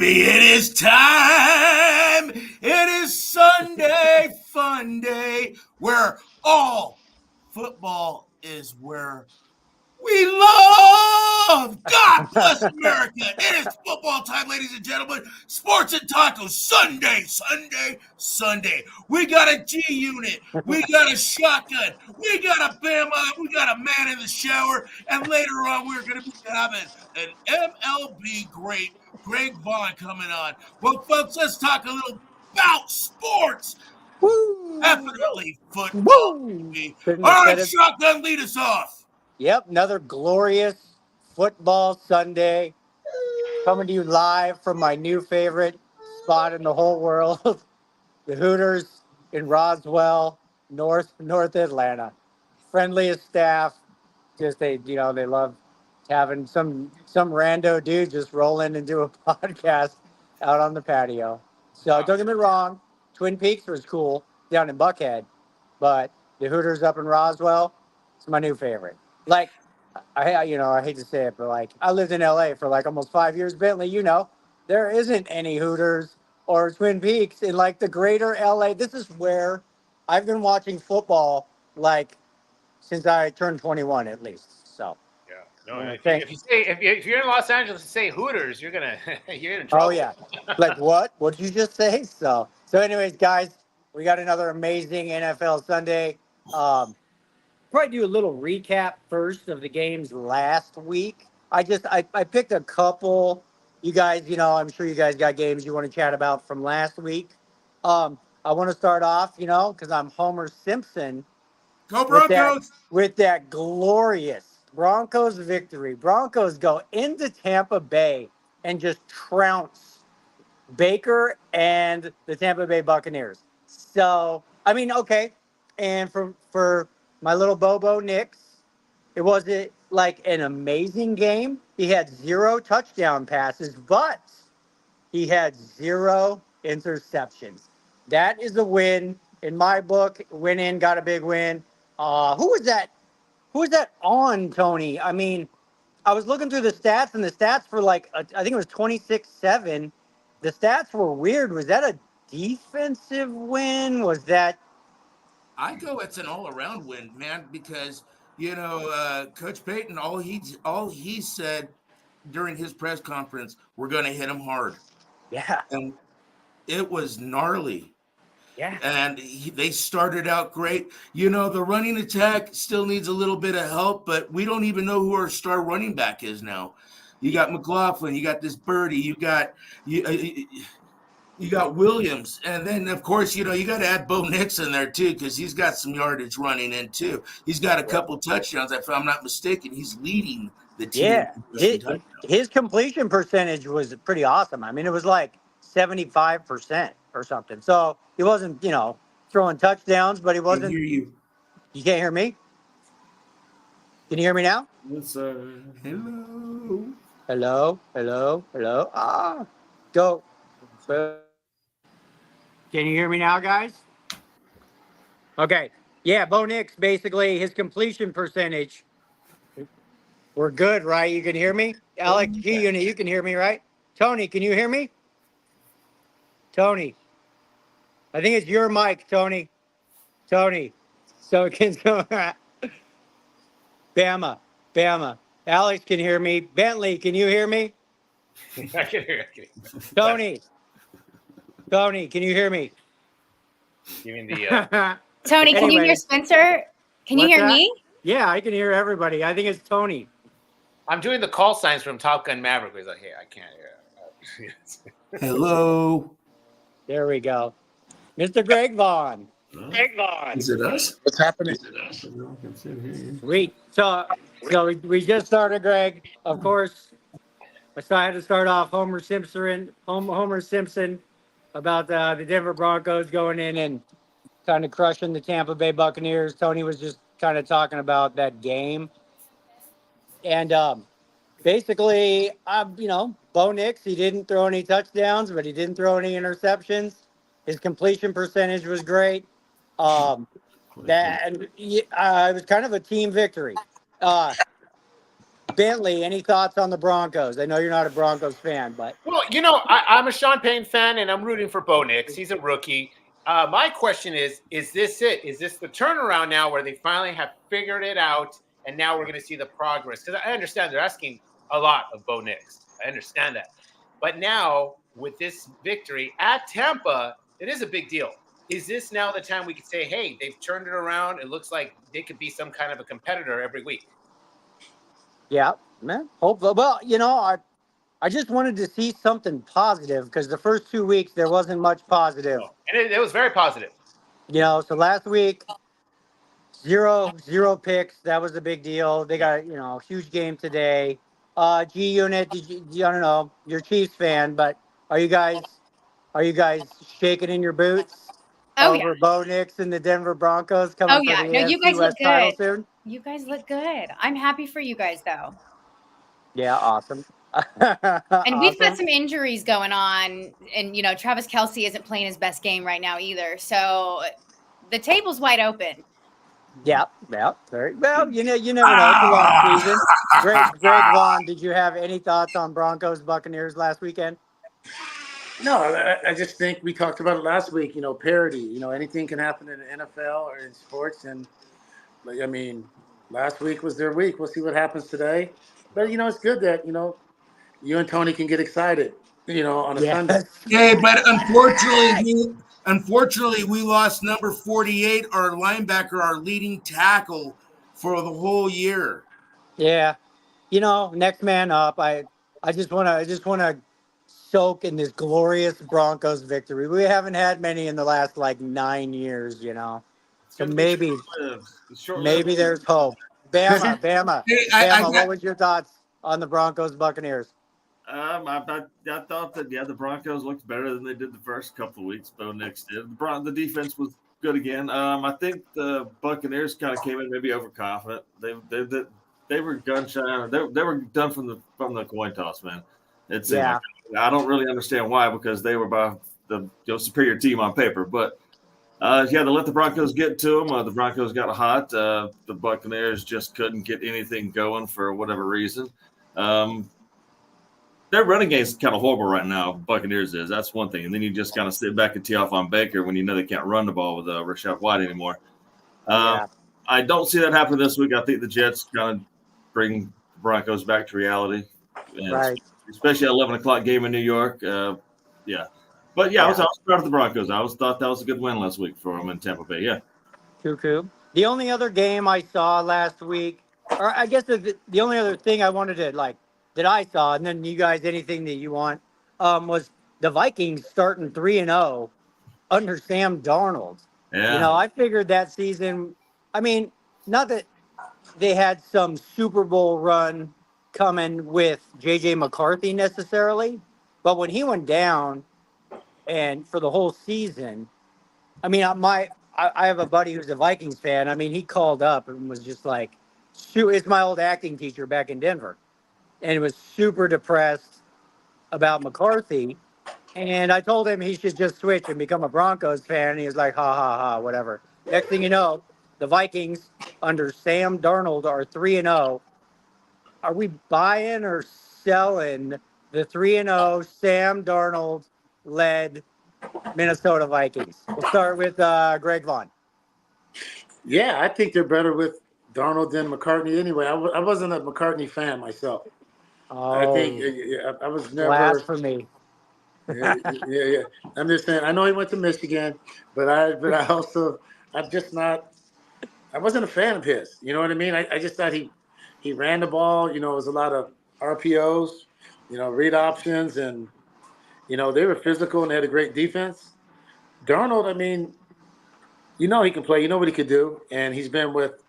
baby, it is time. It is Sunday Fun Day, where all football is where we love. God bless America. It is football time, ladies and gentlemen. Sports and Tacos, Sunday, Sunday, Sunday. We got a G unit. We got a shotgun. We got a Bama. We got a man in the shower. And later on, we're going to be having an MLB great, Greg Vaughn, coming on. Well, folks, let's talk a little about sports. Woo! Definitely football. All right, shotgun, lead us off. Yep, another glorious football Sunday. Coming to you live from my new favorite spot in the whole world, the Hooters in Roswell, North Atlanta. Friendliest staff. Just they love having some rando dude just roll in and do a podcast out on the patio. So don't get me wrong, Twin Peaks was cool down in Buckhead, but the Hooters up in Roswell, it's my new favorite. Like, I hate to say it, but like I lived in LA for like almost 5 years. Bentley, there isn't any Hooters or Twin Peaks in like the greater LA. This is where I've been watching football like since I turned 21 at least. So yeah, no. If you're in Los Angeles and say Hooters, you're in trouble. Oh yeah, like what? What did you just say? So anyways, guys, we got another amazing NFL Sunday. Probably do a little recap first of the games last week. I picked a couple. You guys, I'm sure you guys got games you want to chat about from last week. I want to start off, because I'm Homer Simpson. Go Broncos! With that glorious Broncos victory. Broncos go into Tampa Bay and just trounce Baker and the Tampa Bay Buccaneers. So, I mean, okay. And for my little Bobo Nix, it wasn't like an amazing game. He had 0 touchdown passes, but he had 0 interceptions. That is a win in my book. Went in, got a big win. Who was that? Who was that on, Tony? I mean, I was looking through the stats, and the stats were like, I think it was 26-7. The stats were weird. Was that a defensive win? Was that? I go, it's an all-around win, man, because Coach Payton, all he said during his press conference, we're going to hit him hard. Yeah, and it was gnarly. Yeah, and they started out great. The running attack still needs a little bit of help, but we don't even know who our star running back is now. You got McLaughlin, you got this Birdie, you got Williams, and then of course you got to add Bo Nix in there too, because he's got some yardage running in too. He's got a couple touchdowns. If I'm not mistaken, he's leading the team. Yeah, his completion percentage was pretty awesome. I mean, it was like 75% or something. So he wasn't, throwing touchdowns, but he wasn't. I can hear you. You can't hear me? Can you hear me now? Yes, sir. Hello. Hello. Go. Can you hear me now, guys? Okay. Yeah, Bo Nix, basically, his completion percentage. We're good, right? You can hear me? Alex G Unit, you can hear me, right? Tony, can you hear me? Tony. I think it's your mic, Tony. So Bama. Alex can hear me. Bentley, can you hear me? I can hear you. Tony, can you hear me? You mean the Tony, can you hear Spencer? Can you hear me? Yeah, I can hear everybody. I think it's Tony. I'm doing the call signs from Top Gun Maverick. He's like, hey, I can't hear. Hello. There we go. Mr. Greg Vaughn. Is it us? What's happening? Sweet. So we just started, Greg. Of course, I had to start off Homer Simpson about the Denver Broncos going in and kind of crushing the Tampa Bay Buccaneers. Tony was just kind of talking about that game. And basically, Bo Nix, he didn't throw any touchdowns, but he didn't throw any interceptions. His completion percentage was great. It was kind of a team victory. Bentley, any thoughts on the Broncos? I know you're not a Broncos fan, but Well, I'm a Sean Payne fan, and I'm rooting for Bo Nix. He's a rookie. My question is this it? Is this the turnaround now where they finally have figured it out, and now we're going to see the progress? Because I understand they're asking a lot of Bo Nix. I understand that. But now, with this victory at Tampa, it is a big deal. Is this now the time we could say, hey, they've turned it around? It looks like they could be some kind of a competitor every week. yeah, man. Hopefully. Well, I just wanted to see something positive because the first 2 weeks there wasn't much positive. And it was very positive. So last week, zero picks. That was a big deal. They got, a huge game today. G Unit, I don't know, you're a Chiefs fan, but are you guys shaking in your boots over Bo Nix and the Denver Broncos coming for the AFC West title soon? You guys look good. I'm happy for you guys, though. Yeah, awesome. And we've got some injuries going on, and Travis Kelce isn't playing his best game right now either. So the table's wide open. Yeah, very well. You never know. It's a long season. Greg Vaughn, did you have any thoughts on Broncos Buccaneers last weekend? No, I just think we talked about it last week. Parity. Anything can happen in the NFL or in sports, and last week was their week. We'll see what happens today. But it's good that you and Tony can get excited. On a Sunday. Okay, but unfortunately, we lost number 48, our linebacker, our leading tackle for the whole year. Yeah, next man up. I just want to soak in this glorious Broncos victory. We haven't had many in the last 9 years. So maybe there's hope. Bama. What was your thoughts on the Broncos Buccaneers? I thought that the Broncos looked better than they did the first couple of weeks. Bo Nix did. The defense was good again. I think the Buccaneers kind of came in maybe overconfident. They were gun shy. They were done from the coin toss, man. I don't really understand why, because they were by the superior team on paper. But they let the Broncos get to them. The Broncos got hot. The Buccaneers just couldn't get anything going for whatever reason. Their running game is kind of horrible right now. Buccaneers is. That's one thing. And then you just kind of sit back and tee off on Baker when they can't run the ball with Rashad White anymore. I don't see that happen this week. I think the Jets kind of bring the Broncos back to reality. Right. Especially at 11 o'clock game in New York. But, I was proud of the Broncos. I thought that was a good win last week for them in Tampa Bay. Yeah. Cuckoo. The only other game I saw last week, or I guess the only other thing I wanted to, that I saw, and then you guys, anything that you want, was the Vikings starting 3-0 under Sam Darnold. Yeah. I figured that season, not that they had some Super Bowl run coming with J.J. McCarthy necessarily, but when he went down and for the whole season, I have a buddy who's a Vikings fan. He called up and was just like, shoot, it's my old acting teacher back in Denver. And was super depressed about McCarthy. And I told him he should just switch and become a Broncos fan. And he was like, ha, ha, ha, whatever. Next thing you know, the Vikings under Sam Darnold are 3-0. Are we buying or selling the 3-0 Sam Darnold-led Minnesota Vikings? We'll start with Greg Vaughn. Yeah, I think they're better with Darnold than McCartney anyway. I wasn't a McCartney fan myself. Oh, I think I was never. Blasphemy. Yeah. I'm just saying. I know he went to Michigan, but I wasn't a fan of his. You know what I mean? I just thought he ran the ball. It was a lot of RPOs, read options, and they were physical and they had a great defense. Darnold, he can play. You know what he could do, and he's been with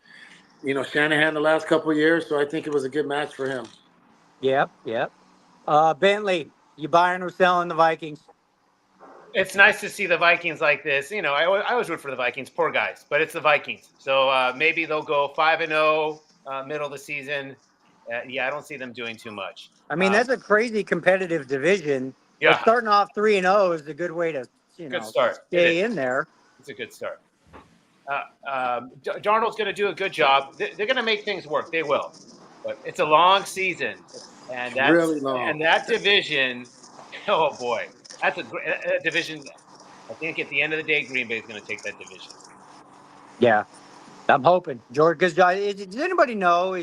Shanahan the last couple of years, so I think it was a good match for him. Yep. Bentley, you buying or selling the Vikings? It's nice to see the Vikings like this. I always root for the Vikings, poor guys, but it's the Vikings. So maybe they'll go 5-0 middle of the season. I don't see them doing too much. That's a crazy competitive division. Yeah. But starting off 3-0 is a good way to, good start. Stay in there. It's a good start. Darnold's going to do a good job. They're going to make things work. They will. but it's a long season, and that's Really long. and that division. Oh boy, that's a division. I think at the end of the day, Green Bay is going to take that division. Yeah, I'm hoping Jordan. Because does anybody know?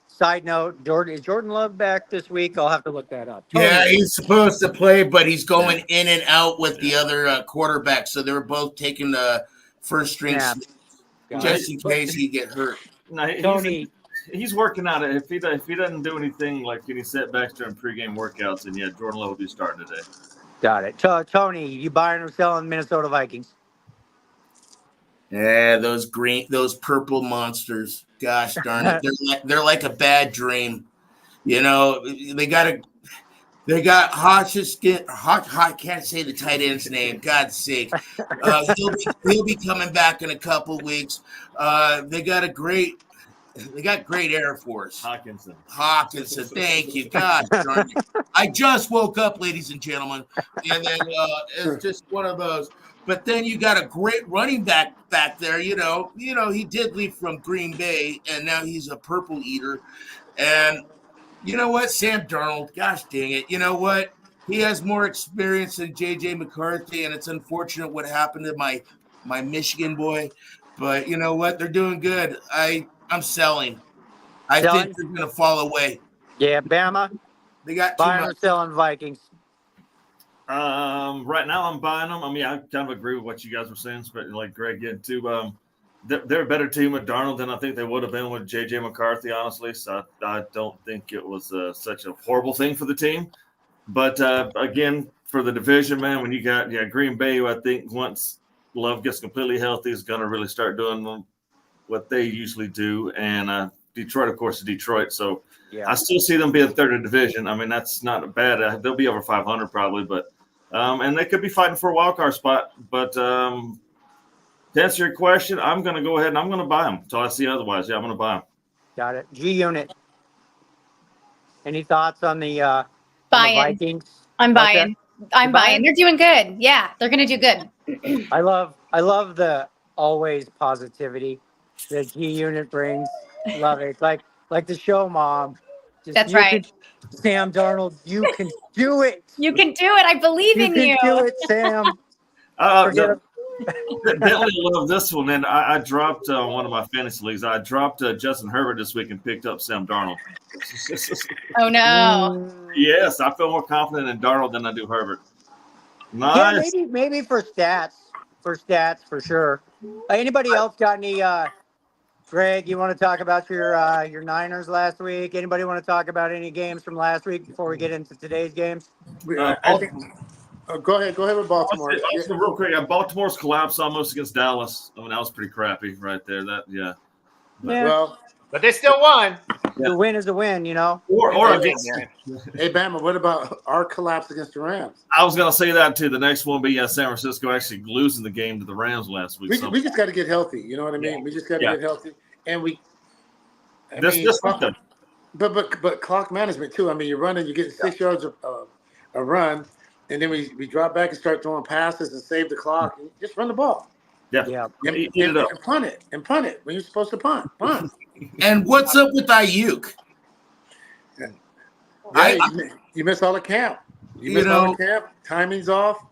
Side note: is Jordan Love back this week? I'll have to look that up. Yeah, he's supposed to play, but he's going in and out with the other quarterback. So they were both taking the first string just in case he get hurt. No, Tony. He's working on it. If he doesn't do anything like any setbacks during pregame workouts, then yeah, Jordan Love will be starting today. Got it. Tony, you buying or selling Minnesota Vikings? Yeah, those purple monsters. Gosh darn it, they're like a bad dream. You know, they got Hodges. I can't say the tight end's name. God's sake, he'll be coming back in a couple weeks. They got great Air Force. Hawkinson. Thank you. God darn it. I just woke up, ladies and gentlemen, and then it's just one of those. But then you got a great running back there. You know, he did leave from Green Bay, and now he's a purple eater. And you know what, Sam Darnold? Gosh dang it! You know what? He has more experience than J.J. McCarthy, and it's unfortunate what happened to my Michigan boy. But you know what? They're doing good. I'm selling. I think they're going to fall away. Yeah, Bama. They got buying or selling Vikings. Right now I'm buying them. I mean, I kind of agree with what you guys were saying, but like Greg did too. They're a better team with Darnold than I think they would have been with J.J. McCarthy, honestly. So I don't think it was such a horrible thing for the team. But again, for the division, man, when you got Green Bay, who I think once Love gets completely healthy is going to really start doing what they usually do, and Detroit, of course, is Detroit. So I still see them being third in division. I mean, that's not bad. They'll be over 500 probably, but and they could be fighting for a wild card spot. But to answer your question, I'm going to go ahead and I'm going to buy them until I see otherwise. Yeah, I'm going to buy them. Got it. G-Unit. Any thoughts on the Vikings? I'm buying. I'm buying. They're doing good. Yeah, they're going to do good. I love the always positivity that G-Unit brings. Love it. Like the show, Mom. That's right. Sam Darnold, you can do it. You can do it. I believe in you. You can do it, Sam. Bentley loved this one, and I dropped one of my fantasy leagues. I dropped Justin Herbert this week and picked up Sam Darnold. Oh no! Yes, I feel more confident in Darnold than I do Herbert. Nice. Yeah, maybe for stats, for sure. Anybody else got any? Greg, you want to talk about your Niners last week? Anybody want to talk about any games from last week before we get into today's games? Go ahead with Baltimore. Also, real quick, Baltimore's collapse almost against Dallas. I mean, that was pretty crappy right there. Well, but they still won. The win is a win, you know. Or against. Hey, Bama, what about our collapse against the Rams? I was going to say that too. The next one be San Francisco actually losing the game to the Rams last week. We just got to get healthy. You know what I mean? Yeah. We just got to get healthy, and but clock management too. I mean, you're running, you're getting 6 yards a run. And then we drop back and start throwing passes and save the clock. And just run the ball. Yeah. And punt it when you're supposed to punt. And what's up with Ayuk? You miss all the camp. You miss all the camp. Timing's off.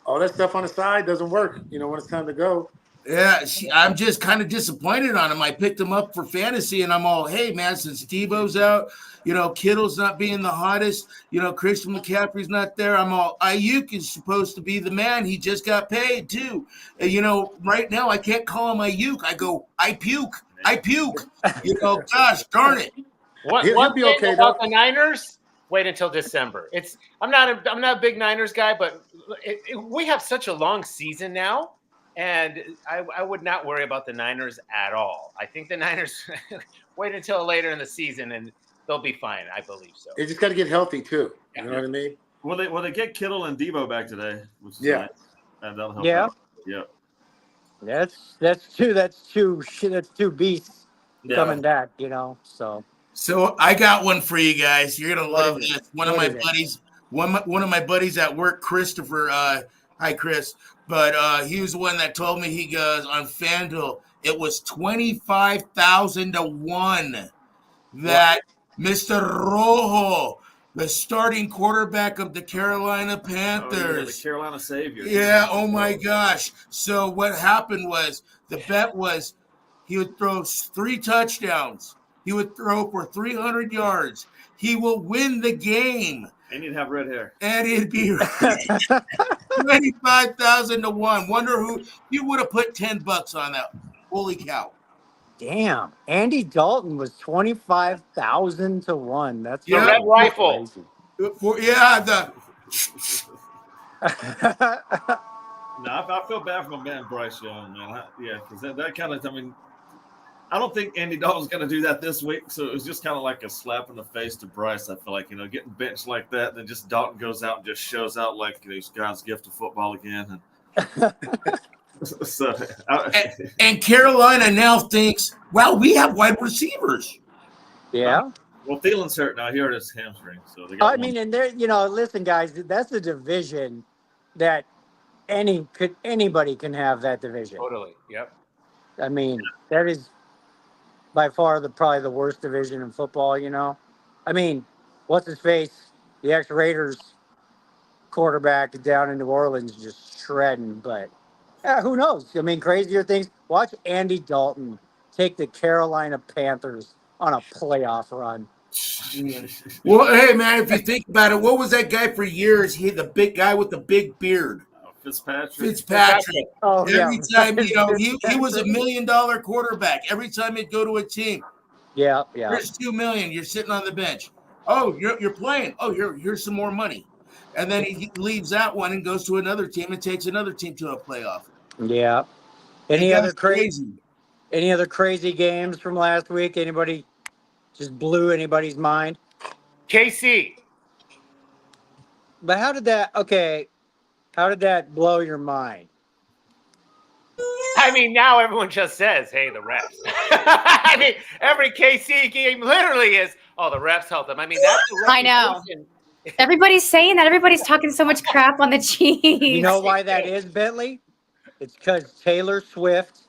All that stuff on the side doesn't work. You know when it's time to go. Yeah, I'm just kind of disappointed on him. I picked him up for fantasy, and I'm all, hey, man, since Debo's out, Kittle's not being the hottest, Christian McCaffrey's not there. I'm all, Ayuk is supposed to be the man. He just got paid, too. Right now, I can't call him Ayuk. I go, I puke. Gosh, darn it. One thing okay, about the Niners, wait until December. I'm not a big Niners guy, but we have such a long season now. And I would not worry about the Niners at all. I think the Niners wait until later in the season and they'll be fine. I believe so. They just got to get healthy too. You know what I mean? Will they get Kittle and Debo back today? Which is nice. That'll help. Yeah. Out. Yeah. That's two beasts coming back. So I got one for you guys. You're gonna love this. One of my buddies at work, Christopher. Hi, Chris. But he was the one that told me, he goes, on FanDuel, it was 25,000 to 1 that Mr. Rojo, the starting quarterback of the Carolina Oh, yeah, the Panthers. Carolina Savior. Yeah, oh my gosh. So what happened was the bet was he would throw 3 touchdowns. He would throw for 300 yards. He will win the game. And you'd have red hair. And it'd be 25,000 to 1. Wonder who you would have put $10 on that. Holy cow. Damn. Andy Dalton was 25,000 to 1. That's Yeah. Red Rifle. crazy. No, I feel bad for my man Bryce Young, man. Because that kind of, I mean, I don't think Andy Dalton's going to do that this week. So it was just kind of like a slap in the face to Bryce. I feel like, getting benched like that, and then just Dalton goes out and just shows out like he's God's gift of football again. And Carolina now thinks, wow, we have wide receivers. Yeah. Well, Thielen's hurt now. He hurt his hamstring. So they got I mean, and there, listen, guys, that's a division that anybody can have that division. Totally. Yep. I mean, that is by far probably the worst division in football, I mean, what's his face? The ex-Raiders quarterback down in New Orleans just shredding, but who knows? I mean, crazier things. Watch Andy Dalton take the Carolina Panthers on a playoff run. Well, hey, man, if you think about it, what was that guy for years? The big guy with the big beard. Fitzpatrick. Oh, Every yeah. time, he was $1 million quarterback. Every time he'd go to a team, Yeah. here's $2 million. You're sitting on the bench. Oh, you're playing. Oh, here's some more money. And then he leaves that one and goes to another team and takes another team to a playoff. Yeah. Any That's other crazy games from last week? Anybody just blew anybody's mind? KC. But how did that blow your mind? I mean, now everyone just says, hey, the refs. I mean, every KC game literally is, the refs help them. I mean, that's the I know. reputation. Everybody's saying that. Everybody's talking so much crap on the Chiefs. You know why that is, Bentley? It's because Taylor Swift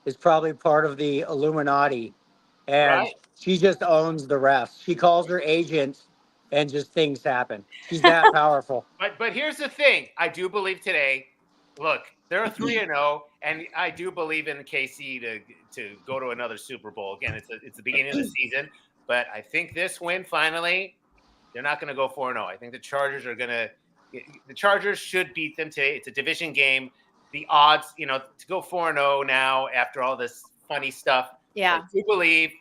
is probably part of the Illuminati, and Right. she just owns the refs. She calls her agents, and just things happen. She's that powerful. But here's the thing. I do believe today, look, they're 3-0, and I do believe in KC to go to another Super Bowl. Again, it's the beginning of the season, but I think this win finally, they're not going to go 4-0. I think the Chargers should beat them today. It's a division game. The odds, to go 4-0 now after all this funny stuff. Yeah. I do believe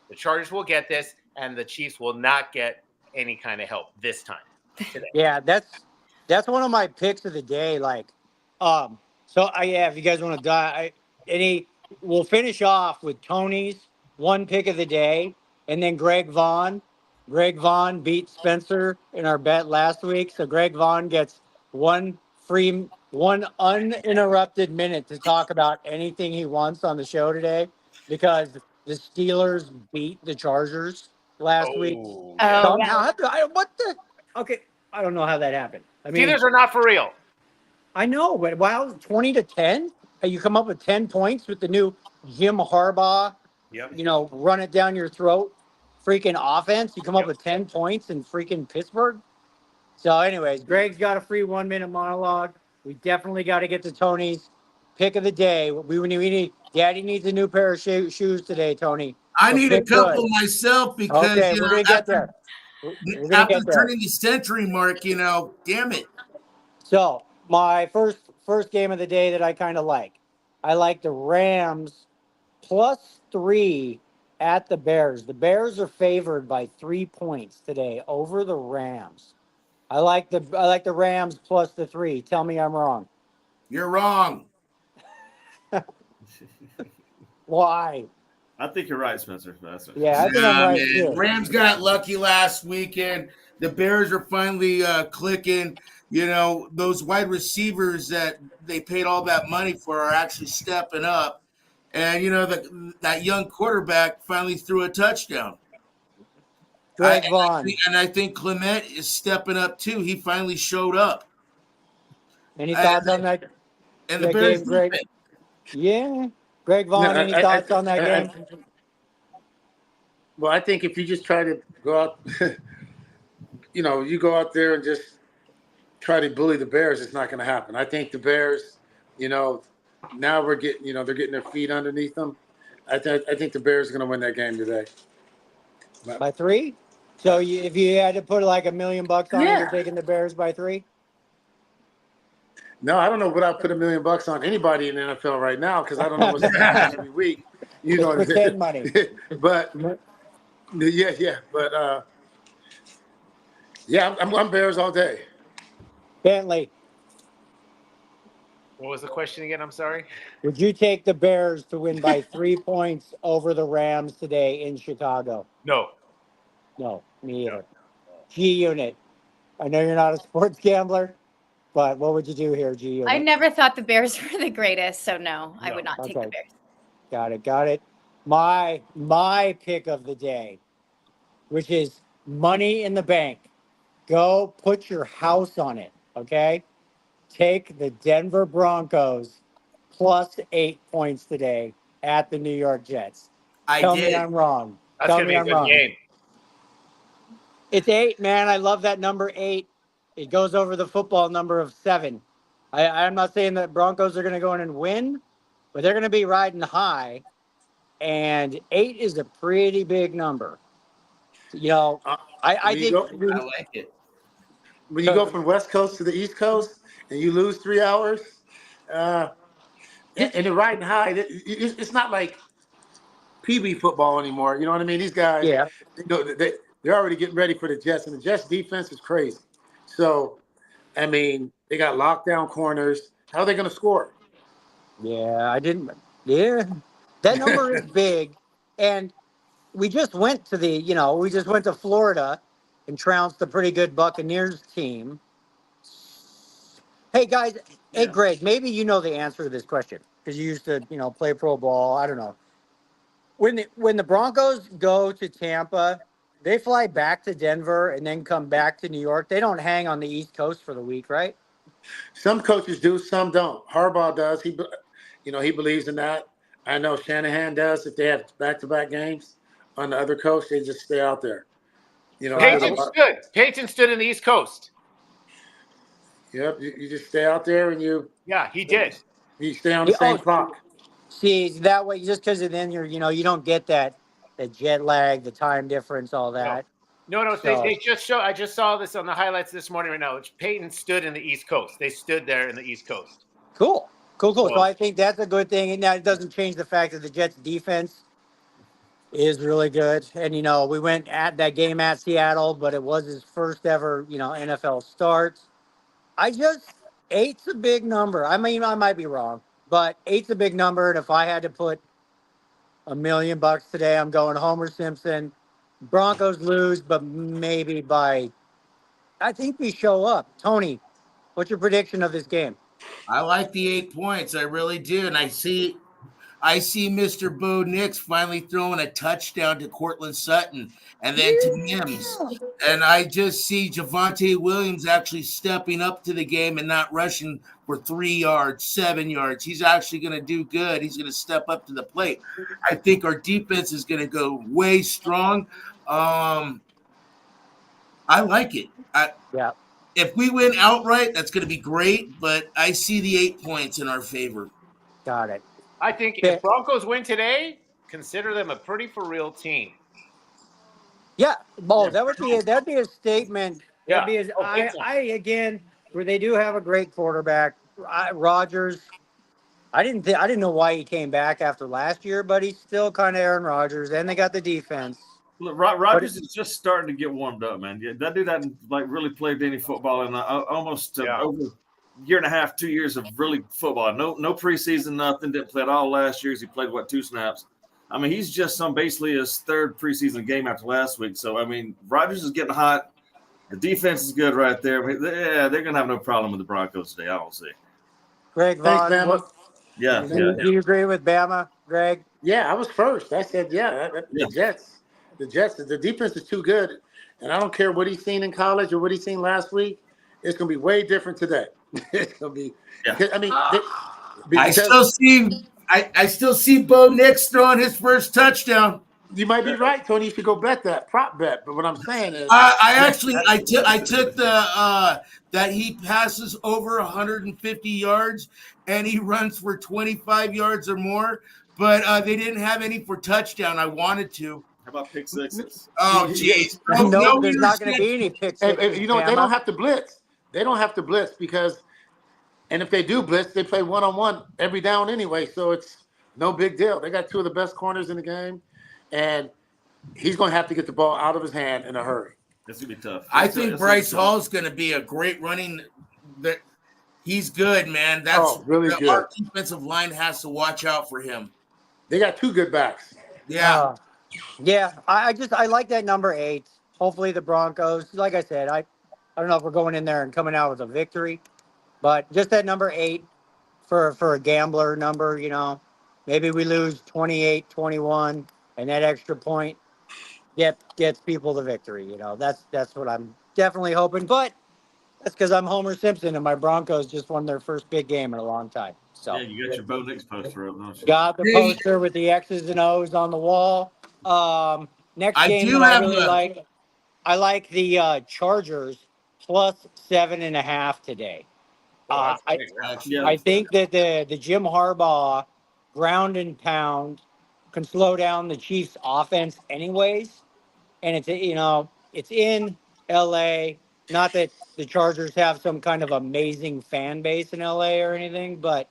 the Chargers will get this, and the Chiefs will not get any kind of help this time today. Yeah, that's one of my picks of the day. If you guys want to die, we'll finish off with Tony's one pick of the day, and then Greg Vaughn. Greg Vaughn beat Spencer in our bet last week, so Greg Vaughn gets one uninterrupted minute to talk about anything he wants on the show today, because the Steelers beat the Chargers last week. Oh, Somehow, okay, I don't know how that happened. I mean, Steelers are not for real. I know, but 20-10, you come up with 10 points with the new Jim Harbaugh, Yep. run it down your throat, freaking offense. You come up with 10 points in freaking Pittsburgh. So anyways, Greg's got a free 1 minute monologue. We definitely got to get to Tony's pick of the day. Daddy needs a new pair of shoes today, Tony. I need a couple myself because Okay, we're going to get there. After turning the century mark, damn it. So my first game of the day that I kind of like. I like the Rams +3 at the Bears. The Bears are favored by 3 points today over the Rams. I like the Rams +3. Tell me I'm wrong. You're wrong. Why? I think you're right, Spencer. Yeah, I think I'm right Man. too. Rams got lucky last weekend. The Bears are finally clicking. Those wide receivers that they paid all that money for are actually stepping up. And, that young quarterback finally threw a touchdown. Greg Vaughn. And I think Clement is stepping up too. He finally showed up. Any thoughts on that? And the that Bears game, Greg? defense. Yeah. Greg Vaughn, any thoughts on that game? Well, I think if you just try to go out, you go out there and just try to bully the Bears, it's not going to happen. I think the Bears, now we're getting, they're getting their feet underneath them. I think the Bears are going to win that game today. By 3? So if you had to put like $1 million on it, Yeah. you're taking the Bears by 3? No, I don't know what I'd put $1 million on anybody in the NFL right now because I don't know what's going to happen every week. You know what I'm Pretend saying? money. But I'm Bears all day. Bentley, What was the question again? I'm sorry. would you take the Bears to win by 3 points over the Rams today in Chicago? No. No, me either. G-Unit. I know you're not a sports gambler, but what would you do here, G-Unit? I never thought the Bears were the greatest, so no, I would not take the Okay. Bears. Got it. My pick of the day, which is Money in the Bank. Go put your house on it, okay? Take the Denver Broncos plus 8 points today at the New York Jets. Tell me I'm wrong. That's Tell going to me be a I'm good wrong. game. It's 8, man. I love that number 8. It goes over the football number of 7. I'm not saying that Broncos are going to go in and win, but they're going to be riding high. And 8 is a pretty big number. I think I like it. When you go from West Coast to the East Coast and you lose 3 hours, and they're riding high, it's not like PB football anymore. You know what I mean? These guys, Yeah. They're already getting ready for the Jets, and the Jets defense is crazy. So, I mean, they got lockdown corners. How are they going to score? Yeah, that number is big. And we just went to Florida and trounced a pretty good Buccaneers team. Hey, guys. Hey, Greg, maybe you know the answer to this question because you used to, play pro ball. I don't know. When the Broncos go to Tampa, they fly back to Denver and then come back to New York. They don't hang on the East Coast for the week, right? Some coaches do, some don't. Harbaugh does. He believes in that. I know Shanahan does. If they have back-to-back games on the other coast, they just stay out there. Peyton stood in the East Coast. Yep, you just stay out there and you He did. stay on the same clock. See, that way, just because then you don't get the jet lag, the time difference, all that. No. So- They just show. I just saw this on the highlights this morning right now. Peyton stood in the East Coast. They stood there in the East Coast. Cool. So Well- I think that's a good thing. And now it doesn't change the fact that the Jets defense is really good. And, we went at that game at Seattle, but it was his first ever, NFL start. 8's a big number. I mean, I might be wrong, but 8's a big number. And if I had to put $1 million today, I'm going Homer Simpson. Broncos lose, but maybe I think we show up. Tony, what's your prediction of this game? I like the 8 points. I really do. And I see Mr. Bo Nix finally throwing a touchdown to Cortland Sutton and then to Mims. And I just see Javonte Williams actually stepping up to the game and not rushing for 3 yards, 7 yards. He's actually going to do good. He's going to step up to the plate. I think our defense is going to go way strong. I like it. Yeah. If we win outright, that's going to be great, but I see the 8 points in our favor. Got it. I think if Broncos win today, consider them a pretty for real team. Yeah. That would be a statement. Yeah. Again, where they do have a great quarterback, Rodgers. I didn't know why he came back after last year, but he's still kind of Aaron Rodgers, and they got the defense. Look, Rodgers is just starting to get warmed up, man. Yeah, that dude hadn't really played any football in almost over a year and a half, 2 years of really football. No preseason, nothing. Didn't play at all last year. He played 2 snaps. I mean, he's just on basically his 3rd preseason game after last week. So I mean, Rodgers is getting hot. The defense is good right there. I mean, they're gonna have no problem with the Broncos today. I don't see. Greg Thanks, Vaughn, Bama. Yeah. do you agree with Bama, Greg? Yeah, I was first. I said, the Jets. The defense is too good. And I don't care what he's seen in college or what he's seen last week. It's going to be way different today. It's going to be – I mean I still see Bo Nix throwing his first touchdown. You might be right, Tony. You should go bet that prop bet. But what I'm saying is, I took the that he passes over 150 yards and he runs for 25 yards or more, but they didn't have any for touchdown. I wanted to. How about pick sixes? Oh, jeez. No, there's not going to be any pick sixes. you know what? They Bama. don't have to blitz. They don't have to blitz because, and if they do blitz, they play one-on-one every down anyway. So it's no big deal. They got two of the best corners in the game, and he's going to have to get the ball out of his hand in a hurry. It's gonna be tough. I think Bryce Hall's going to be a great running. That he's good, man. That's really good. Our defensive line has to watch out for him. They got two good backs. Yeah. Yeah, I like that number 8. Hopefully the Broncos, like I said, I don't know if we're going in there and coming out with a victory, but just that number 8 for a gambler number, you know, maybe we lose 28-21 and that extra point gets people the victory. You know, that's what I'm definitely hoping, but that's because I'm Homer Simpson and my Broncos just won their first big game in a long time. So Yeah, you got your Bo Nix poster up, don't you? got the poster with the X's and O's on the wall. Next game I like the Chargers plus 7.5 today. I think that the Jim Harbaugh ground and pound can slow down the Chiefs offense anyways. And it's in LA. Not that the Chargers have some kind of amazing fan base in LA or anything, but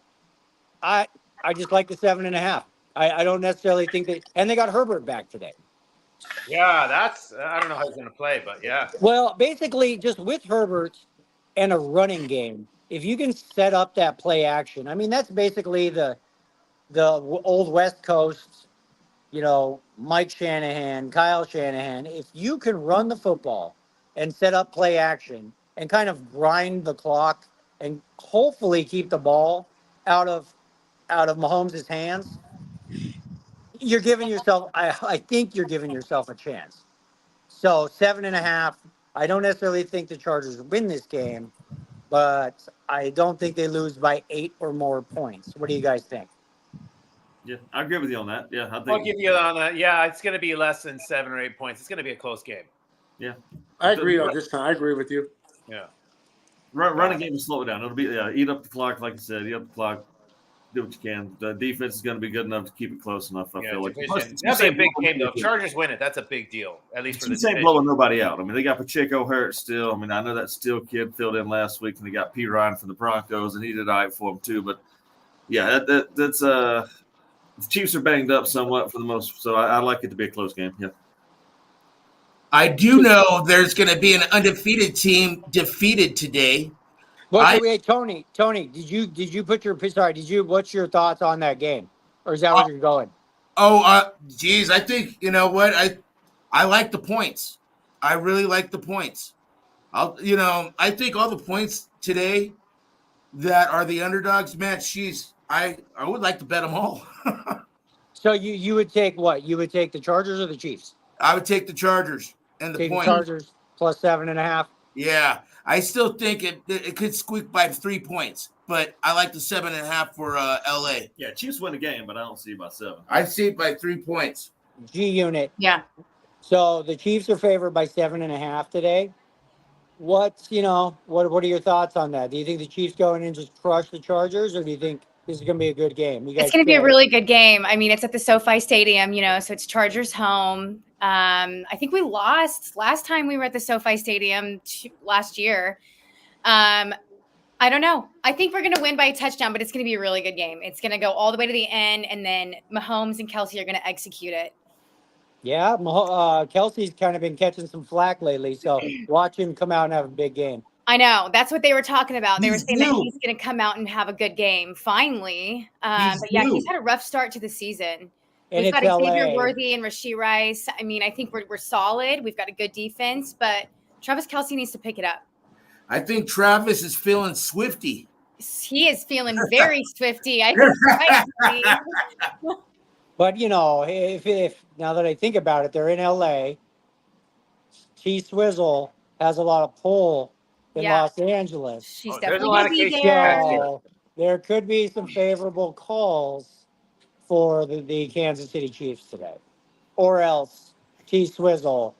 I just like the 7.5. I don't necessarily think that, and they got Herbert back today. Yeah, I don't know how he's going to play, but yeah. Well, basically, just with Herbert and a running game, if you can set up that play action, I mean, that's basically the old West Coast, you know, Mike Shanahan, Kyle Shanahan. If you can run the football and set up play action and kind of grind the clock and hopefully keep the ball out of Mahomes' hands, you're giving yourself, I think you're giving yourself a chance. So 7.5, I don't necessarily think the Chargers win this game, but I don't think they lose by 8 or more points. What do you guys think? Yeah, I agree with you on that. Yeah, I think I'll give you on that. Yeah, it's going to be less than 7 or 8 points. It's going to be a close game. Yeah, I agree on this time. I agree with you. Yeah. Running game will slow it down. It'll be eat up the clock, like you said. Eat up the clock. Do what you can. The defense is going to be good enough to keep it close enough. I feel like that's a big game though. If Chargers win it, that's a big deal. At least for the division. Blowing nobody out. I mean, they got Pacheco hurt still. I mean, I know that Steele kid filled in last week, and they got P. Ryan from the Broncos, and he did all right for them too. But yeah, that's the Chiefs are banged up somewhat for the most, so I like it to be a close game. Yeah. I do know there's going to be an undefeated team defeated today. Wait, Tony, did you put your what's your thoughts on that game? Or is that where you're going? Geez, I think, you know what? I like the points. I really like the points. I think all the points today that are the underdogs, man, I would like to bet them all. So you would take what? You would take the Chargers or the Chiefs? I would take the Chargers and the points. Chargers plus 7.5. Yeah, I still think it could squeak by 3 points, but I like the 7.5 for LA. Yeah, Chiefs win the game, but I don't see it by 7. I see it by 3 points. G unit. Yeah. So the Chiefs are favored by 7.5 today. What are your thoughts on that? Do you think the Chiefs go in and just crush the Chargers, or do you think this is going to be a good game? It's going to be a really good game. I mean, it's at the SoFi Stadium, so it's Chargers home. I think we lost last time we were at the SoFi Stadium last year. I don't know. I think we're going to win by a touchdown, but it's going to be a really good game. It's going to go all the way to the end, and then Mahomes and Kelsey are going to execute it. Yeah, Kelsey's kind of been catching some flack lately, so watch him come out and have a big game. I know. That's what they were talking about. They were saying that he's going to come out and have a good game, finally. But yeah, he's had a rough start to the season. And we've got Xavier Worthy and Rashee Rice. I mean, I think we're solid. We've got a good defense, but Travis Kelce needs to pick it up. I think Travis is feeling Swifty. He is feeling very Swifty. I think. But if now that I think about it, they're in LA. T-Swizzle has a lot of pull in Los Angeles. She's definitely going to be there. So there could be some favorable calls for the Kansas City Chiefs today. or else T Swizzle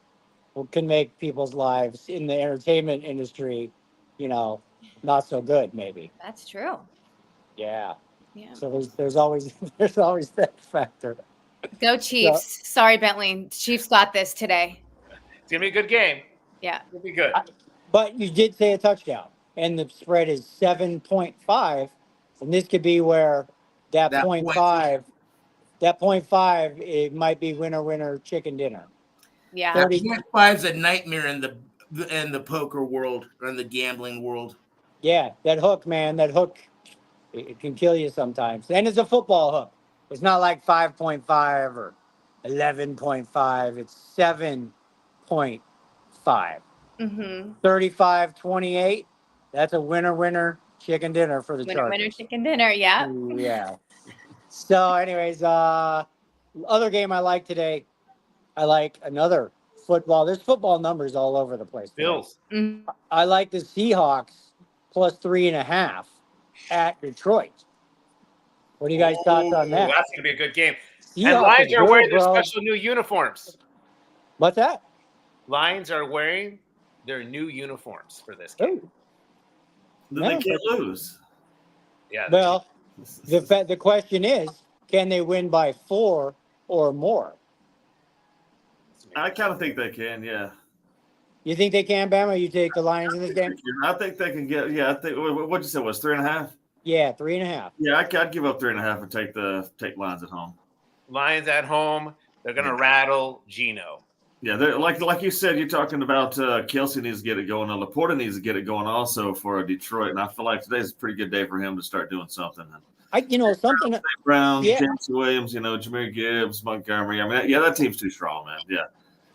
can make people's lives in the entertainment industry, not so good, maybe. That's true. Yeah. Yeah. So there's always that factor. Go Chiefs. Sorry, Bentley. Chiefs got this today. It's gonna be a good game. Yeah. It'll be good. But you did say a touchdown, and the spread is 7.5, and this could be where that That 0.5, that 0.5, it might be winner chicken dinner. Yeah. 30 5's a nightmare in the poker world or in the gambling world. Yeah, that hook, man, it can kill you sometimes. And it's a football hook. It's not like 5.5 or 11.5. It's 7.5. Mm-hmm. 35-28. That's a winner chicken dinner for the Chargers. Winner chicken dinner. Yeah. Yeah. So, anyways, other game I like today. I like another football. There's football numbers all over the place today. Bills. Mhm. I like the Seahawks plus 3.5 at Detroit. What do you guys thoughts on that? That's gonna be a good game. Seahawks And Lions is are good, wearing their bro. special new uniforms. What's that? Lions are wearing their new uniforms for this game. Oh, Then they can't lose. Yeah. well, the question is, can they win by 4 or more? I kind of think they can. Yeah. You think they can, Bama? You take the Lions in this game? I think they can get. Yeah. I think what you said was 3.5. Yeah, 3.5. Yeah, I'd give up 3.5 and take Lions at home. Lions at home. They're gonna rattle Geno. Yeah, they're like you said, you're talking about Kelsey needs to get it going. Laporta needs to get it going also for Detroit, and I feel like today's a pretty good day for him to start doing something. Something. Brown, Yeah. James Williams, Jameer Gibbs, Montgomery. I mean, yeah, that team's too strong, man. Yeah,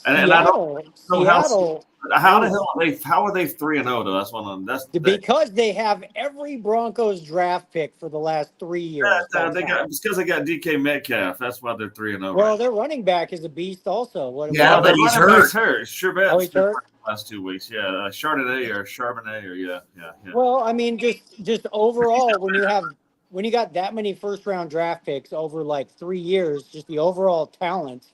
and I don't. Seattle, How the hell are they? How are they 3-0 though? That's one of them. That's because they have every Broncos draft pick for the last 3 years. it's because they got DK Metcalf. That's why they're 3-0. Well, their running back is a beast also. Yeah, but he's hurt. Sure bet. Oh, he's hurt? Last 2 weeks. Yeah, Charbonnet or yeah. Well, I mean, just overall, when you got that many first round draft picks over like 3 years, just the overall talent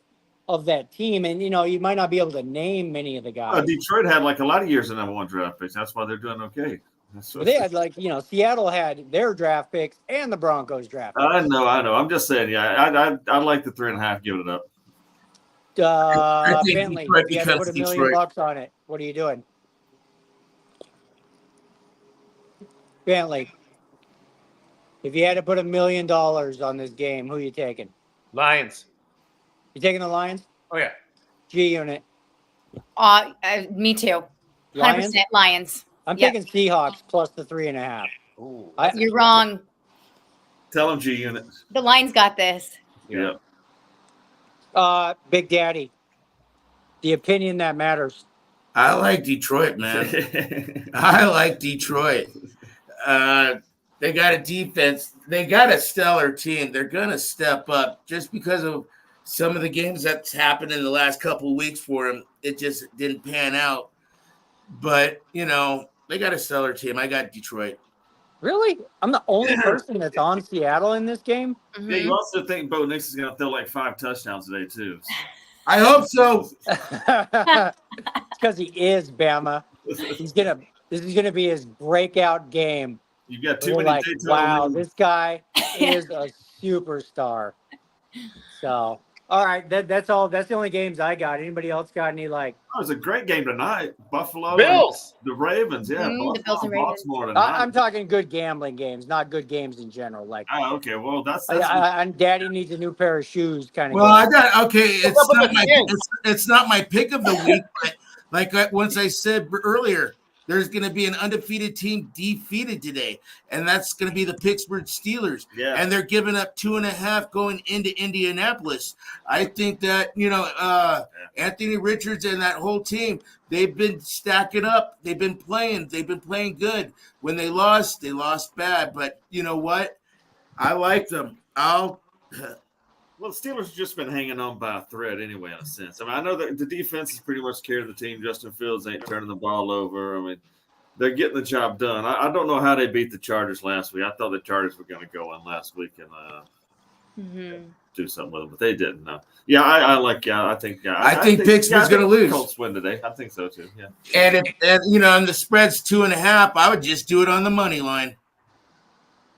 of that team, and you might not be able to name many of the guys. Detroit had like a lot of years the number 1 draft picks. That's why they're doing okay. But they had Seattle had their draft picks and the Broncos draft picks. I know. I'm just saying. Yeah, I'd like the 3.5. Give it up. I think Bentley, Detroit if you had to put $1 becomes million Detroit. on it, what are you doing? Bentley, if you had to put $1 million on this game, who are you taking? Lions. You taking the Lions? Oh yeah. G Unit. Me too. 100% Lions? Lions. I'm Yep. taking Seahawks plus the 3.5. Ooh. You're wrong. Tell them G Unit. The Lions got this. Yeah. Big Daddy. The opinion that matters. I like Detroit, man. I like Detroit. They got a defense. They got a stellar team. They're going to step up just because of some of the games that's happened in the last couple of weeks for them. It just didn't pan out. But, they got a stellar team. I got Detroit. Really? I'm the only person that's on Seattle in this game? Mhm. Yeah, you also think Bo Nix is going to throw like 5 touchdowns today too. I hope so. It's because he is Bama. This is gonna be his breakout game. You got too We're many like, Daytona wow, wins. this guy is a superstar. So, all right, that's all. That's the only games I got. Anybody else got any like? Oh, it was a great game tonight. Buffalo, Bills. and the Ravens. Yeah, Mhm, the Bills and Ravens. Baltimore tonight. I'm talking good gambling games, not good games in general. Like, Oh, okay. Well, that's Daddy needs a new pair of shoes, kind of. Well, I got okay. It's up with not the my Kings? it's not my pick of the week, but once I said earlier, there's going to be an undefeated team defeated today, and that's going to be the Pittsburgh Steelers. Yeah. And they're giving up 2.5 going into Indianapolis. I think that Anthony Richards and that whole team, they've been stacking up. They've been playing good. When they lost bad. But you know what? I like them. Well, the Steelers have just been hanging on by a thread anyway, in a sense. I mean, I know that the defense is pretty much carrying the team. Justin Fields ain't turning the ball over. I mean, they're getting the job done. I don't know how they beat the Chargers last week. I thought the Chargers were going to go in last week, and Mhm. do something with them, but they didn't. No. Yeah, I think I think Pittsburgh's gonna lose. Colts win today. I think so too. Yeah. And the spread's 2.5, I would just do it on the money line.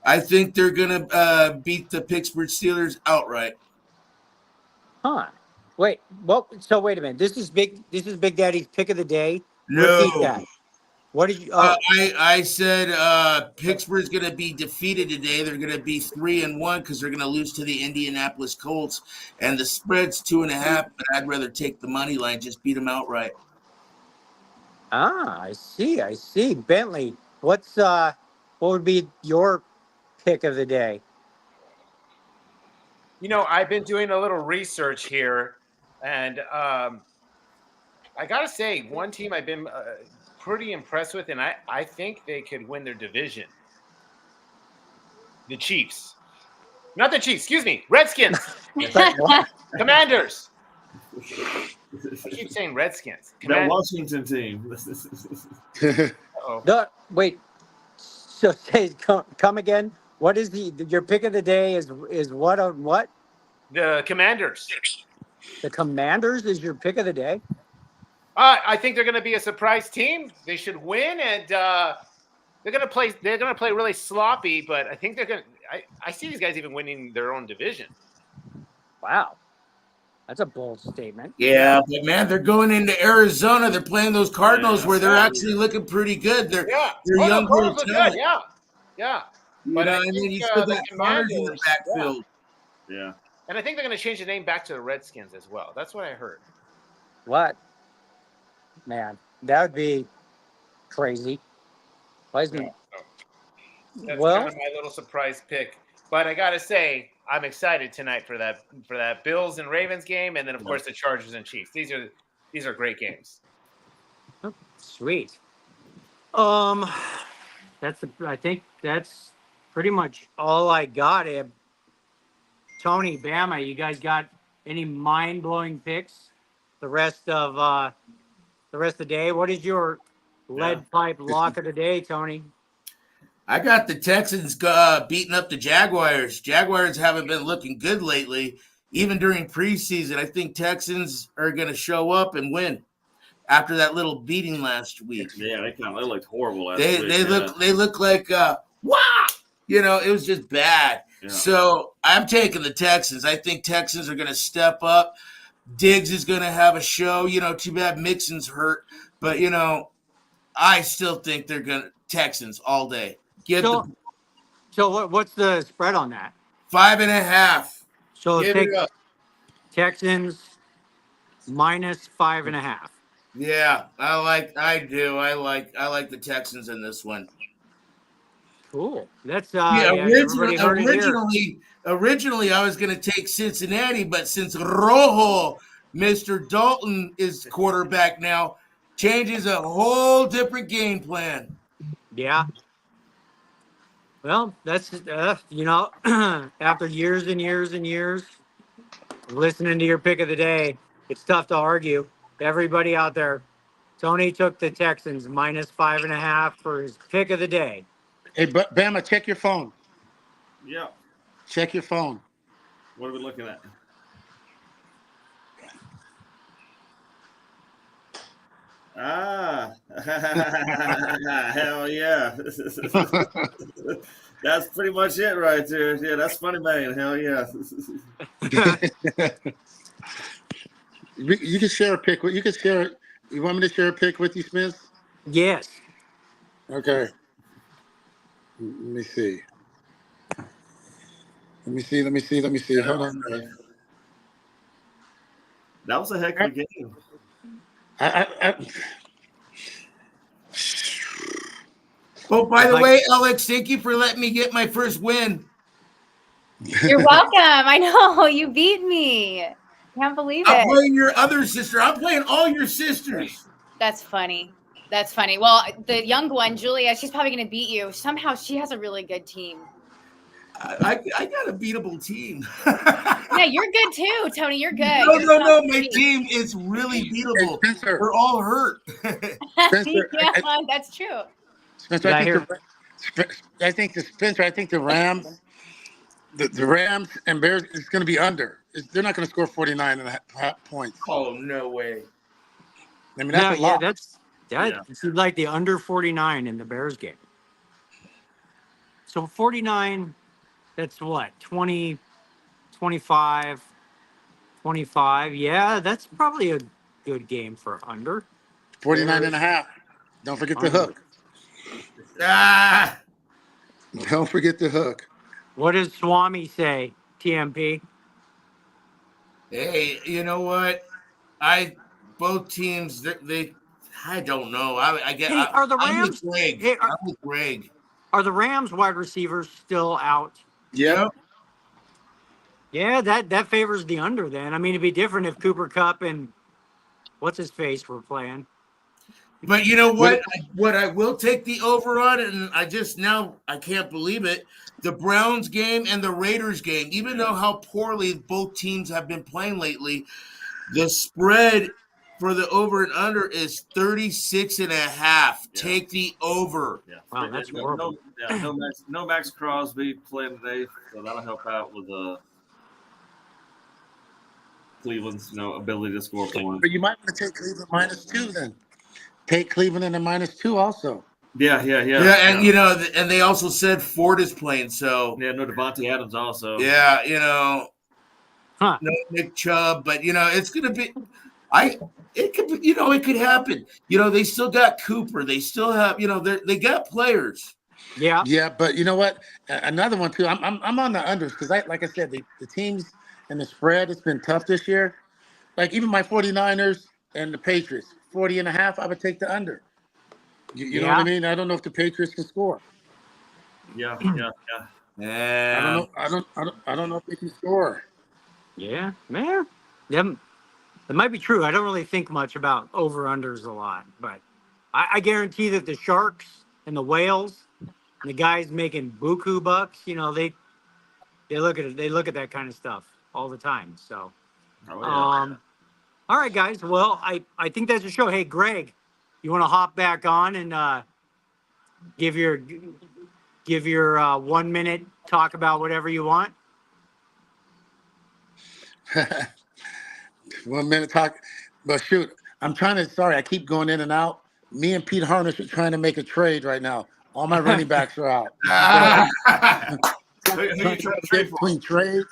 I think they're gonna beat the Pittsburgh Steelers outright. Huh. Wait. Well, so wait a minute. This is Big Daddy's pick of the day. No. Repeat that. What did you? Oh, I said Pittsburgh's going to be defeated today. They're going to be 3-1 because they're going to lose to the Indianapolis Colts, and the spread's 2.5. But I'd rather take the money line, just beat them outright. I see. Bentley, what would be your pick of the day? I've been doing a little research here, and I got to say, one team I've been pretty impressed with, and I think they could win their division. The Chiefs. Not the Chiefs, excuse me. Redskins. Commanders. I keep saying Redskins. That Washington team. Uh-oh. Wait. So say come again. What is your pick of the day? Is what on what? The Commanders. The Commanders is your pick of the day. I think they're going to be a surprise team. They should win, and they're going to play. They're going to play really sloppy, but I think they're going to. I see these guys even winning their own division. Wow, that's a bold statement. Yeah, but man, they're going into Arizona. They're playing those Cardinals where they're actually looking pretty good. They're young Cardinals look talent. good. Yeah. But I mean, you still got Connors in the backfield. Yeah. And I think they're going to change the name back to the Redskins as well. That's what I heard. What? Man, that would be crazy. That's kind of my little surprise pick. But I got to say, I'm excited tonight for that Bills and Ravens game, and then of course the Chargers and Chiefs. These are great games. Sweet. I think that's pretty much all I got. Tony, Bama, you guys got any mind-blowing picks the rest of the day? What is your lead pipe lock of the day, Tony? I got the Texans beating up the Jaguars. Jaguars haven't been looking good lately, even during preseason. I think Texans are going to show up and win after that little beating last week. Yeah, they looked horrible last week. They look like wow, it was just bad. Yeah. So I'm taking the Texans. I think Texans are going to step up. Diggs is going to have a show. Too bad Mixon's hurt, but I still think they're going to Texans all day. So what's the spread on that? 5.5. So take Texans minus 5.5. Yeah, I like the Texans in this one. Cool. That's originally I was going to take Cincinnati, but since Rojo, Mr. Dalton is quarterback now, changes a whole different game plan. Yeah. Well, that's after years and years and years of listening to your pick of the day, it's tough to argue. Everybody out there, Tony took the Texans minus 5.5 for his pick of the day. Hey, Bama, check your phone. Yeah. Check your phone. What are we looking at? Hell yeah. That's pretty much it right there. Yeah, that's funny, man. Hell yeah. You can share a pick. You can share it. You want me to share a pick with you, Smith? Yes. Okay. Let me see. Hold on. That was a heck of a game. Oh, by the way, Alex, thank you for letting me get my first win. You're welcome. I know you beat me. Can't believe it. I'm playing your other sister. I'm playing all your sisters. That's funny. Well, the young one, Julia, she's probably going to beat you. Somehow she has a really good team. I got a beatable team. Yeah, you're good too, Tony. You're good. No. My team is really beatable. Hey, we're all hurt. Spencer, yeah, that's true. Spencer, I think the Rams The Rams and Bears is going to be under. They're not going to score 49.5 points. Oh, no way. I mean, that's a lot. that seems like the under 49 in the Bears game. So 49, that's what, 20, 25, 25. Yeah, that's probably a good game for under. 49.5. Don't forget the hook. Ah, Don't forget the hook. What does Swami say, TMP? hey, you know what? Both teams, they I don't know. I get. Hey, are the I'm Rams? with Greg. Hey, I'm with Greg. Are the Rams wide receivers still out? Yep. Yeah, that favors the under then. I mean, it'd be different if Cooper Kupp and what's his face were playing. But you know what? What I will take the over on, and I can't believe it. The Browns game and the Raiders game, even though how poorly both teams have been playing lately, the spread for the over and under is 36.5. Yeah. Take the over. Yeah. Wow, that's horrible. No Max Crosby playing today, so that'll help out with Cleveland's ability to score points. But you might want to take Cleveland -2 then. Take Cleveland in the -2 also. Yeah. And and they also said Ford is playing, so no Devontae Adams also. yeah, Huh. no Nick Chubb, but it's gonna be. It could happen. They still got Cooper. They still have, they got players. Yeah. Yeah, but you know what? Another one too. I'm on the unders because like I said, the teams and the spread, it's been tough this year. Like even my 49ers and the Patriots, 40.5, I would take the under. You know what I mean? I don't know if the Patriots can score. Yeah. Yeah. I don't know if they can score. Yeah, man. That might be true. I don't really think much about over-unders a lot, but I guarantee that the Sharks and the Whales and the guys making buku bucks, they look at it. They look at that kind of stuff all the time. So, all right, guys. Well, I think that's a show. Hey, Greg, you want to hop back on and give your 1 minute talk about whatever you want? 1 minute talk. But shoot, I keep going in and out. Me and Pete Harnish are trying to make a trade right now. All my running backs are out. Who you trying to trade for? Between trades.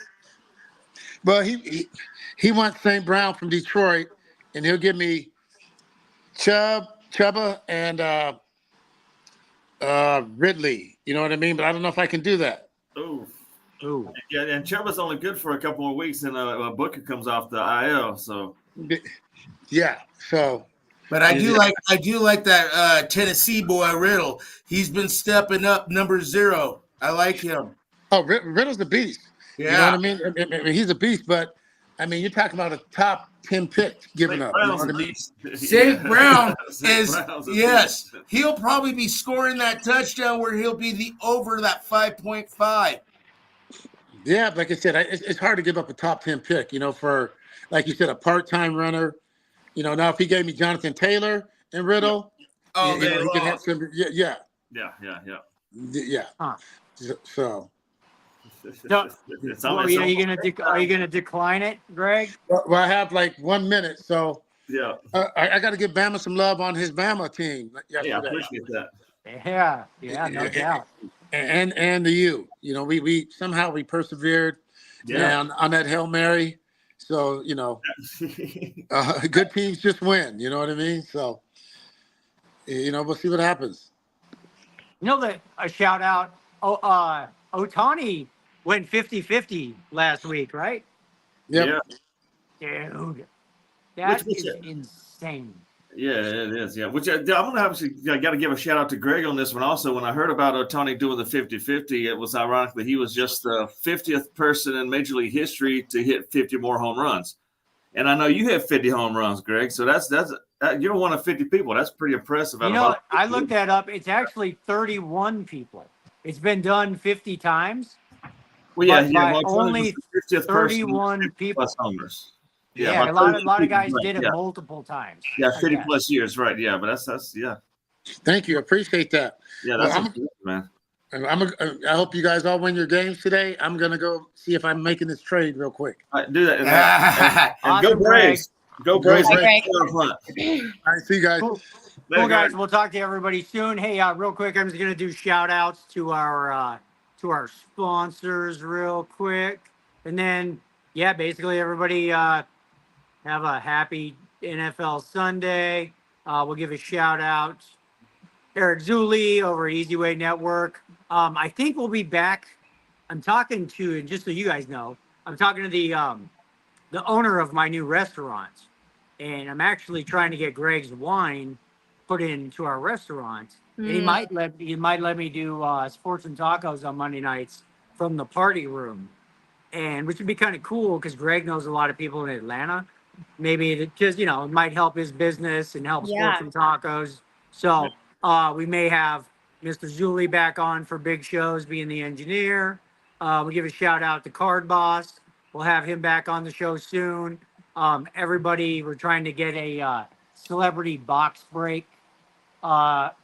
Well, he wants St. Brown from Detroit, and he'll give me Chubba and Ridley. You know what I mean? But I don't know if I can do that. Ooh. Yeah, and Chubba's only good for a couple more weeks, and Booker comes off the IL. So yeah. So, but I do like that Tennessee boy Riddle. He's been stepping up, number 0. I like him. Oh, Riddle's a beast. Yeah. You know what I mean? He's a beast, but I mean, you're talking about a top 10 pick giving up. You know what I mean? St. Brown Brown's yes, he'll probably be scoring that touchdown where he'll be the over that 5.5. Yeah, like I said, it's hard to give up a top 10 pick, for, like you said, a part-time runner. Now if he gave me Jonathan Taylor and Riddle, Oh, he could have some, yeah. Huh. So, It's are you gonna decline it, Greg? well, I have like 1 minute, so yeah. I got to give Bama some love on his Bama team. Yeah, I appreciate that. Yeah, no doubt. And the U. We somehow we persevered on that Hail Mary. So, good teams just win. You know what I mean? So, we'll see what happens. That a shout out. Ohtani went 50-50 last week, right? Yep. Yeah. Dude, that is insane. Yeah, it is. Yeah, which I'm going to got to give a shout out to Greg on this one. Also, when I heard about Ohtani doing the 50-50, it was ironic that he was just the 50th person in Major League history to hit 50 more home runs. And I know you have 50 home runs, Greg. So that's you're one of 50 people. That's pretty impressive. I looked that up. It's actually 31 people. It's been done 50 times. Well, yeah, but only 31 people. Homers. Yeah, a lot of guys did it multiple times. Yeah, 50 plus years, right? Yeah, but that's. Thank you, appreciate that. Yeah, that's man. And I hope you guys all win your games today. I'm gonna go see if I'm making this trade real quick. All right, do that. And go Awesome, Braves. Go Braves. Greg. Greg. All right, see you guys. Cool. Later, Cool, guys. guys. We'll talk to everybody soon. Hey, real quick, I'm just gonna do shout outs to our sponsors real quick, and then basically everybody have a happy NFL Sunday. We'll give a shout out Eric Zuli over at Easy Way Network. I think we'll be back. I'm talking to, and just so you guys know, I'm talking to the owner of my new restaurant, and I'm actually trying to get Greg's wine put into our restaurant. And he might let me do sports and tacos on Monday nights from the party room, and which would be kind of cool because Greg knows a lot of people in Atlanta. Maybe it just it might help his business and help Yeah. sports and tacos. So we may have Mr. Zuli back on for big shows, being the engineer. We give a shout out to Card Boss. We'll have him back on the show soon. Everybody, we're trying to get a celebrity box break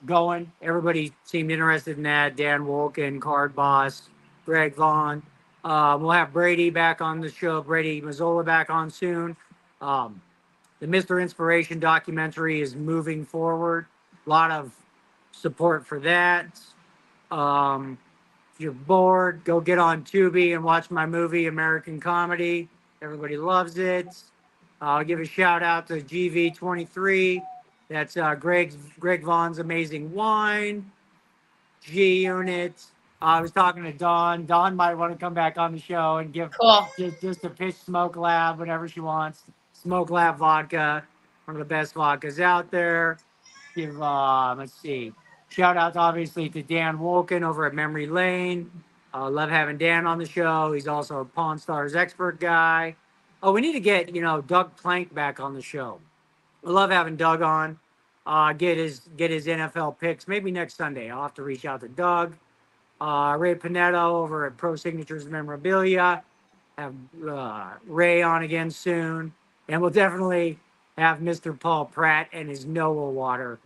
going. Everybody seemed interested in that. Dan Wolken, Card Boss, Greg Vaughn. We'll have Brady back on the show. Brady Mazzola back on soon. The Mr. Inspiration documentary is moving forward. A lot of support for that. If you're bored, go get on Tubi and watch my movie, American Comedy. Everybody loves it. I'll give a shout out to GV23. That's Greg Vaughn's Amazing Wine. G Unit. I was talking to Dawn. Dawn might want to come back on the show and give Cool. just to pitch Smoke Lab whenever she wants. Smoke Lab vodka, one of the best vodkas out there. Give let's see. Shout out obviously to Dan Wolken over at Memory Lane. Love having Dan on the show. He's also a Pawn Stars expert guy. Oh, we need to get Doug Plank back on the show. I love having Doug on. Get his NFL picks maybe next Sunday. I'll have to reach out to Doug. Ray Panetto over at Pro Signatures Memorabilia. Have Ray on again soon, and we'll definitely have Mr. Paul Pratt and his Noah Water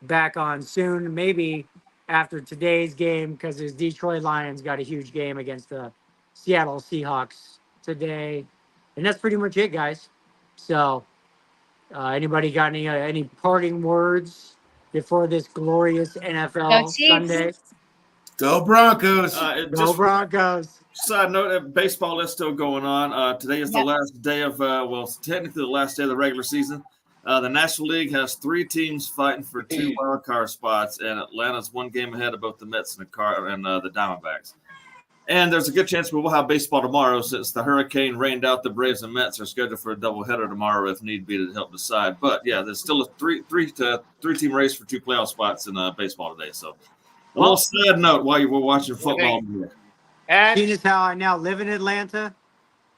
back on soon. Maybe after today's game because his Detroit Lions got a huge game against the Seattle Seahawks today, and that's pretty much it, guys. So. Anybody got any parting words before this glorious NFL Go Chiefs. Sunday? Go Broncos. Go Just Broncos. side note, baseball is still going on. Today is the last day of, technically the last day of the regular season. The National League has 3 teams fighting for 2 wild card spots, and Atlanta's 1 game ahead of both the Mets and the Diamondbacks. And there's a good chance we will have baseball tomorrow since the hurricane rained out. The Braves and Mets are scheduled for a doubleheader tomorrow if need be to help decide. But yeah, there's still a three-team race for 2 playoff spots in baseball today. So a little sad note while you were watching football. And Seeing as how I now live in Atlanta,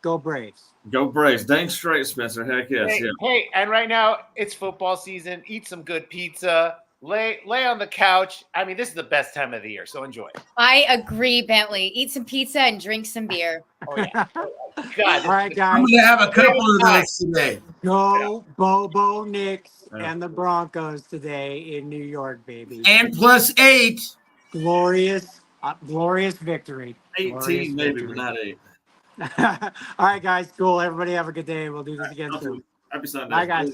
go Braves. Go Braves. Dang straight, Spencer. Heck yes. hey, Yeah. hey, and right now it's football season. Eat some good pizza. Lay on the couch. I mean, this is the best time of the year, so enjoy it. I agree, Bentley. Eat some pizza and drink some beer. Oh yeah. All right, I'm guys. gonna have a couple of those today. Go Bobo Knicks and the Broncos today in New York, baby. And +8. Glorious victory. 18 maybe, but not 8. All right, guys. Cool. Everybody have a good day. We'll do this again soon. Happy Sunday. Bye, guys.